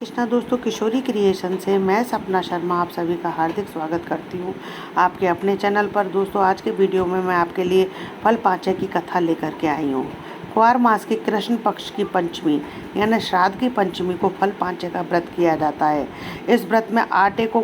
कृष्णा दोस्तों, किशोरी क्रिएशन से मैं सपना शर्मा आप सभी का हार्दिक स्वागत करती हूँ आपके अपने चैनल पर। दोस्तों, आज के वीडियो में मैं आपके लिए फल पांचे की कथा लेकर के आई हूँ। कुंवार मास की कृष्ण पक्ष की पंचमी यानी श्राद्ध की पंचमी को फल पांचे का व्रत किया जाता है। इस व्रत में आटे को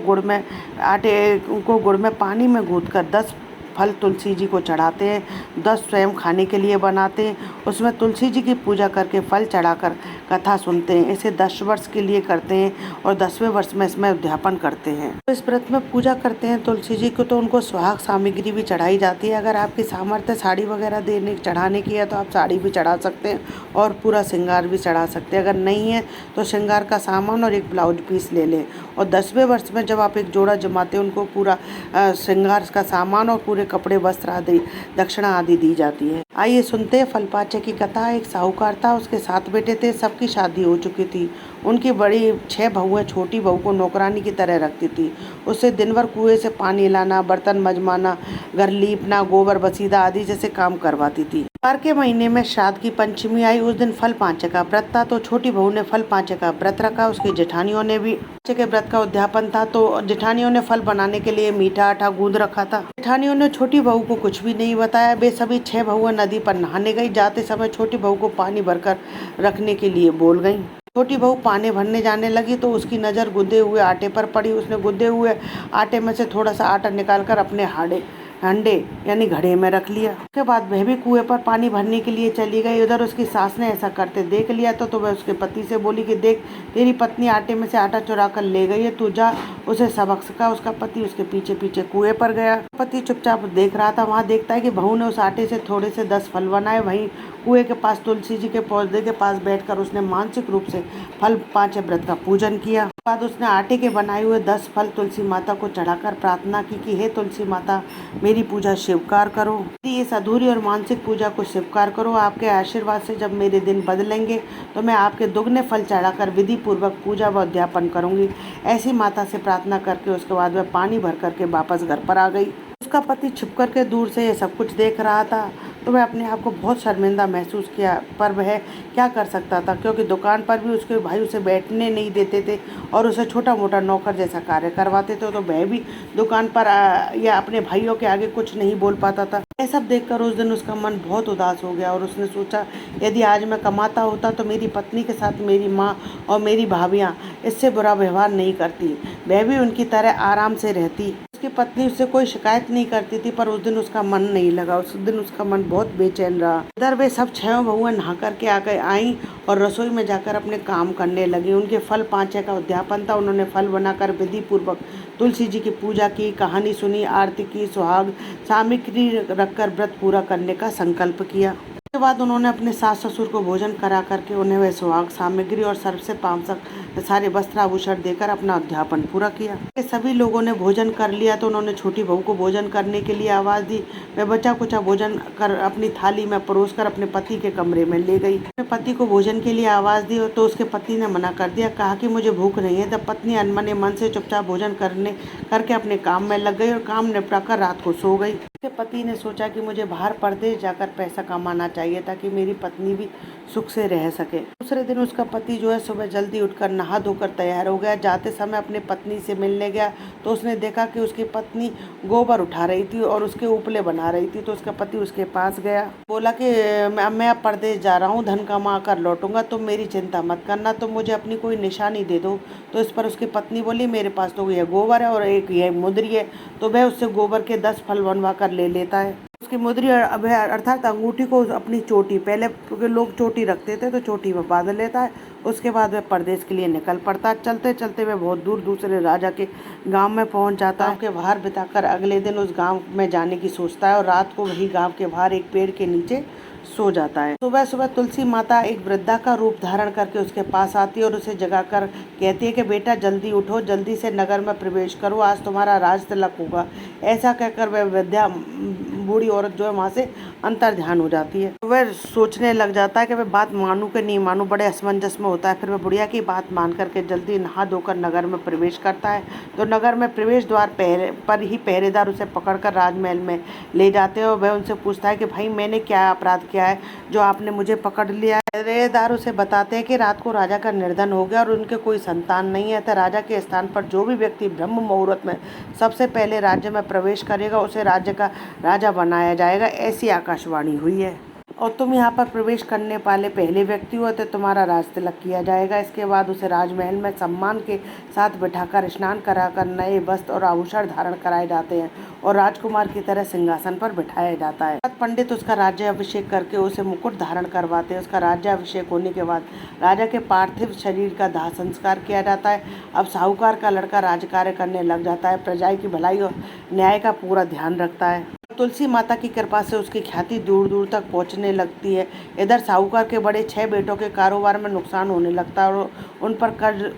गुड़ में पानी में गूँथकर 10 फल तुलसी जी को चढ़ाते हैं, 10 स्वयं खाने के लिए बनाते हैं। उसमें तुलसी जी की पूजा करके फल चढ़ाकर कथा सुनते हैं। इसे 10 वर्ष के लिए करते हैं और 10वें वर्ष में इसमें उद्यापन करते हैं। तो इस व्रत में पूजा करते हैं तुलसी जी को, तो उनको सुहाग सामग्री भी चढ़ाई जाती है। अगर आपकी सामर्थ्य साड़ी वगैरह चढ़ाने की है तो आप साड़ी भी चढ़ा सकते हैं और पूरा श्रृंगार भी चढ़ा सकते हैं। अगर नहीं है तो श्रृंगार का सामान और एक ब्लाउज पीस ले लें। और 10वें वर्ष में जब आप एक जोड़ा जमाते हैं, उनको पूरा श्रृंगार का सामान और पूरे कपड़े, वस्त्र आदि, दक्षिणा आदि दी जाती है। आइए सुनते हैं फल पांचे की कथा। एक साहूकार था, उसके 7 बेटे थे। सबकी शादी हो चुकी थी। उनकी बड़ी 6 बहुएं छोटी बहू को नौकरानी की तरह रखती थी। उससे दिन भर कुएं से पानी लाना, बर्तन मजमाना, घर लीपना, गोबर बसीदा आदि जैसे काम करवाती थी। त्योहार के महीने में श्राद्ध की पंचमी आई। उस दिन फल पांचे का व्रत था, तो छोटी बहू ने फल पांचे का व्रत रखा। उसकी जेठानियों ने भी पांचे के व्रत का उद्यापन था, तो जेठानियों ने फल बनाने के लिए मीठा आटा गूंद रखा था। जेठानियों ने छोटी बहू को कुछ भी नहीं बताया। वे सभी 6 बहुएं नदी पर नहाने गई। जाते समय छोटी बहू को पानी भरकर रखने के लिए बोल गई। छोटी बहू पानी भरने जाने लगी तो उसकी नज़र गुदे हुए आटे पर पड़ी। उसने गुदे हुए आटे में से थोड़ा सा आटा निकालकर अपने हंडे यानी घड़े में रख लिया। उसके बाद वह भी कुएं पर पानी भरने के लिए चली गई। उधर उसकी सास ने ऐसा करते देख लिया तो वह उसके पति से बोली कि देख, तेरी पत्नी आटे में से आटा चुरा कर ले गई है, तू जा उसे सबक सिखा। उसका पति उसके पीछे पीछे कुएं पर गया। पति चुपचाप देख रहा था। वहाँ देखता है कि बहू ने उस आटे से थोड़े से 10 फल बनाए। वहीं कुएं के पास तुलसी जी के पौधे के पास बैठकर उसने मानसिक रूप से फल पांचे व्रत का पूजन किया। बाद उसने आटे के बनाए हुए 10 फल तुलसी माता को चढ़ाकर प्रार्थना की कि हे तुलसी माता, मेरी पूजा स्वीकार करो। इस अधूरी और मानसिक पूजा को स्वीकार करो। आपके आशीर्वाद से जब मेरे दिन बदलेंगे तो मैं आपके दुगने फल चढ़ाकर विधि पूर्वक पूजा व अध्यापन करूंगी। ऐसी माता से प्रार्थना करके उसके बाद वह पानी भर करके वापस घर पर आ गई। उसका पति छुप करके दूर से ये सब कुछ देख रहा था, तो वह अपने आप को बहुत शर्मिंदा महसूस किया, पर वह क्या कर सकता था, क्योंकि दुकान पर भी उसके भाई उसे बैठने नहीं देते थे और उसे छोटा मोटा नौकर जैसा कार्य करवाते थे। तो वह भी दुकान पर या अपने भाइयों के आगे कुछ नहीं बोल पाता था। यह सब देखकर उस दिन उसका मन बहुत उदास हो गया और उसने सोचा, यदि आज मैं कमाता होता तो मेरी पत्नी के साथ मेरी माँ और मेरी भाभियाँ इससे बुरा व्यवहार नहीं करती, वह भी उनकी तरह आराम से रहती। उसकी पत्नी उससे कोई शिकायत नहीं करती थी, पर उस दिन उसका मन नहीं लगा। उस दिन उसका मन बहुत बेचैन रहा। इधर वे सब 6 बहुएं नहा करके आकर आई और रसोई में जाकर अपने काम करने लगी। उनके फल पांचे का उद्यापन था। उन्होंने फल बनाकर विधि पूर्वक तुलसी जी की पूजा की, कहानी सुनी, आरती की, सुहाग सामग्री रखकर व्रत पूरा करने का संकल्प किया। उसके बाद उन्होंने अपने सास ससुर को भोजन करा करके उन्हें वह सुहाग सामग्री और सर्व से पांचक सारे वस्त्र आभूषण देकर अपना अध्यापन पूरा किया। सभी लोगों ने भोजन कर लिया तो उन्होंने छोटी बहू को भोजन करने के लिए आवाज़ दी। वह बचा कुचा भोजन कर अपनी थाली में परोसकर अपने पति के कमरे में ले गई। अपने पति को भोजन के लिए आवाज़ दी तो उसके पति ने मना कर दिया, कहा कि मुझे भूख नहीं है। तब पत्नी अनमने मन से चुपचाप भोजन करके अपने काम में लग गई और काम निपटाकर रात को सो गई। उसके पति ने सोचा कि मुझे बाहर परदेश जाकर पैसा कमाना चाहिए ताकि मेरी पत्नी भी सुख से रह सके। दूसरे दिन उसका पति जो है सुबह जल्दी उठकर नहा धोकर तैयार हो गया। जाते समय अपने पत्नी से मिलने गया तो उसने देखा कि उसकी पत्नी गोबर उठा रही थी और उसके उपले बना रही थी। तो उसका पति उसके पास गया, बोला कि मैं अब परदेश जा रहा हूँ, धन कमा कर लौटूंगा, तुम मेरी चिंता मत करना, तुम मुझे अपनी कोई निशानी दे दो। तो इस पर उसकी पत्नी बोली, मेरे पास तो यह गोबर है और एक यह मुद्री है। तो वह उससे गोबर के 10 फल बनवा कर ले लेता है। उसकी मुद्री अर्थात अंगूठी को अपनी चोटी, पहले लोग चोटी रखते थे तो चोटी में बांध लेता है। उसके बाद वह परदेश के लिए निकल पड़ता है। चलते चलते वह बहुत दूर दूसरे राजा के गांव में पहुंच जाता है। गांव के बाहर बिताकर अगले दिन उस गांव में जाने की सोचता है और रात को वही गांव के बाहर एक पेड़ के नीचे सो जाता है। सुबह सुबह तुलसी माता एक वृद्धा का रूप धारण करके उसके पास आती है और उसे जगाकर कहती है कि बेटा जल्दी उठो, जल्दी से नगर में प्रवेश करो, आज तुम्हारा राज तिलक होगा। ऐसा कहकर वह वृद्धा बूढ़ी औरत जो है वहाँ से अंतर ध्यान हो जाती है। तो वह सोचने लग जाता है कि वह बात मानूं कि नहीं मानूं, बड़े असमंजस में होता है। फिर वह बुढ़िया की बात मान करके जल्दी नहा धोकर नगर में प्रवेश करता है। तो नगर में प्रवेश द्वार पर ही पहरेदार उसे पकड़कर राजमहल में ले जाते हैं और वह उनसे पूछता है कि भाई मैंने क्या अपराध किया है जो आपने मुझे पकड़ लिया है। पहरेदार उसे बताते हैं कि रात को राजा का निर्धन हो गया और उनके कोई संतान नहीं है, तो राजा के स्थान पर जो भी व्यक्ति ब्रह्म मुहूर्त में सबसे पहले राज्य में प्रवेश करेगा उसे राज्य का राजा बनाया जाएगा, ऐसी आकाशवाणी हुई है। और तुम यहाँ पर प्रवेश करने वाले पहले व्यक्ति हो तो तुम्हारा राज तिलक किया जाएगा। इसके बाद उसे राजमहल में सम्मान के साथ बिठाकर स्नान कराकर नए वस्त्र और आभूषण धारण कराए जाते हैं और राजकुमार की तरह सिंहासन पर बिठाया जाता है। पंडित उसका राज्याभिषेक करके उसे मुकुट धारण करवाते हैं। उसका राज्याभिषेक होने के बाद राजा के पार्थिव शरीर का दाह संस्कार किया जाता है। अब साहूकार का लड़का राजकार्य करने लग जाता है, प्रजा की भलाई और न्याय का पूरा ध्यान रखता है। तुलसी माता की कृपा से उसकी ख्याति दूर दूर तक पहुंचने लगती है। इधर साहूकार के बड़े 6 बेटों के कारोबार में नुकसान होने लगता है और उन पर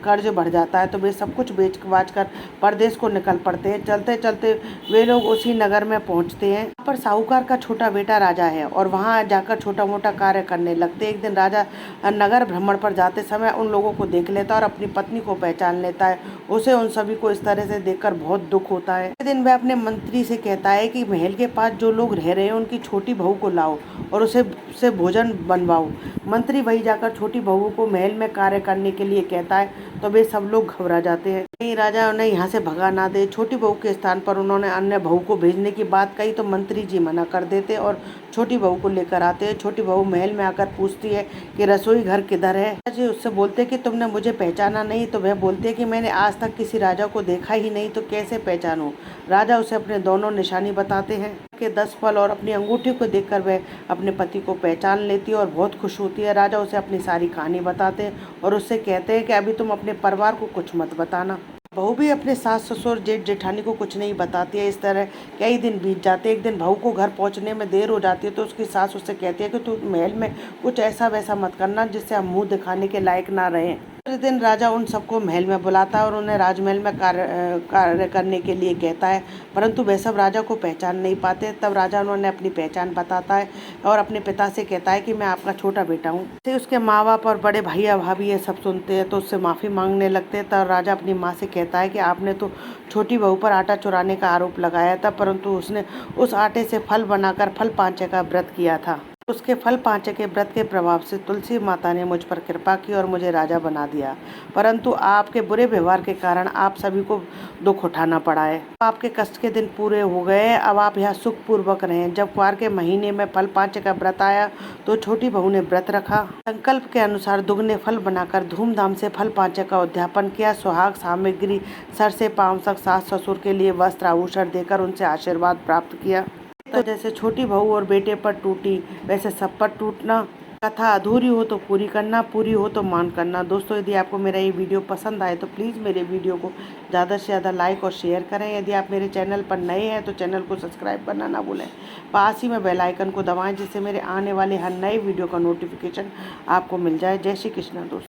कर्ज बढ़ जाता है, तो वे सब कुछ बेच बाच कर परदेश को निकल पड़ते हैं। चलते चलते वे लोग उसी नगर में पहुंचते हैं। यहाँ पर साहूकार का छोटा बेटा राजा है और वहां जाकर छोटा मोटा कार्य करने लगते हैं। एक दिन राजा नगर भ्रमण पर जाते समय उन लोगों को देख लेता है और अपनी पत्नी को पहचान लेता है। उसे उन सभी को इस तरह से देखकर बहुत दुख होता है। एक दिन वह अपने मंत्री से कहता है कि महल के पास जो लोग रह रहे हैं उनकी छोटी बहू को लाओ और उसे भोजन बनवाओ। मंत्री वही जाकर छोटी बहू को महल में कार्य करने के लिए कहता है, तो वे सब लोग घबरा जाते हैं। कहीं राजा उन्हें यहाँ से भगा ना दे। छोटी बहू के स्थान पर उन्होंने अन्य बहू को भेजने की बात कही तो मंत्री जी मना कर देते और छोटी बहू को लेकर आते हैं। छोटी बहू महल में आकर पूछती है कि रसोई घर किधर है। जी उससे बोलते कि तुमने मुझे पहचाना नहीं, तो वह बोलती है कि मैंने आज तक किसी राजा को देखा ही नहीं, तो कैसे पहचानूं। राजा उसे अपने दोनों निशानी बताते हैं के 10 फल और अपनी अंगूठी को देखकर वह अपने पति को पहचान लेती है और बहुत खुश होती है। राजा उसे अपनी सारी कहानी बताते हैं और उससे कहते हैं कि अभी तुम अपने परिवार को कुछ मत बताना। बहू भी अपने सास ससुर जेठ जेठानी को कुछ नहीं बताती है। इस तरह कई दिन बीत जाते हैं। एक दिन बहू को घर पहुंचने में देर हो जाती है तो उसकी सास उससे कहती है कि तू महल में कुछ ऐसा वैसा मत करना जिससे हम मुंह दिखाने के लायक ना रहें। दूसरे दिन राजा उन सबको महल में बुलाता है और उन्हें राजमहल में कार्य करने के लिए कहता है, परंतु वह सब राजा को पहचान नहीं पाते। तब राजा उन्होंने अपनी पहचान बताता है और अपने पिता से कहता है कि मैं आपका छोटा बेटा हूँ। उसके माँ बाप और बड़े भैया भाभी ये सब सुनते हैं तो उससे माफ़ी मांगने लगते हैं। तब राजा अपनी माँ से कहता है कि आपने तो छोटी बहू पर आटा चुराने का आरोप लगाया था, परंतु उसने उस आटे से फल बनाकर फल पांचे का व्रत किया था। उसके फल पांचे के व्रत के प्रभाव से तुलसी माता ने मुझ पर कृपा की और मुझे राजा बना दिया, परंतु आपके बुरे व्यवहार के कारण आप सभी को दुख उठाना पड़ा है। आपके कष्ट के दिन पूरे हो गए, अब आप यहाँ सुखपूर्वक रहें। जब कुआर के महीने में फल पांचे का व्रत आया तो छोटी बहू ने व्रत रखा। संकल्प के अनुसार दुगने फल बनाकर धूमधाम से फल पांचे का उद्यापन किया। सुहाग सामग्री सर से पांव तक सास ससुर के लिए वस्त्र आभूषण देकर उनसे आशीर्वाद प्राप्त किया। तो जैसे छोटी बहू और बेटे पर टूटी वैसे सब पर टूटना। कथा अधूरी हो तो पूरी करना, पूरी हो तो मान करना। दोस्तों यदि आपको मेरा ये वीडियो पसंद आए तो प्लीज़ मेरे वीडियो को ज़्यादा से ज़्यादा लाइक और शेयर करें। यदि आप मेरे चैनल पर नए हैं तो चैनल को सब्सक्राइब करना ना भूलें। पास ही में बेल आइकन को दबाएं जिससे मेरे आने वाले हर नए वीडियो का नोटिफिकेशन आपको मिल जाए। जय श्री कृष्ण दोस्तों।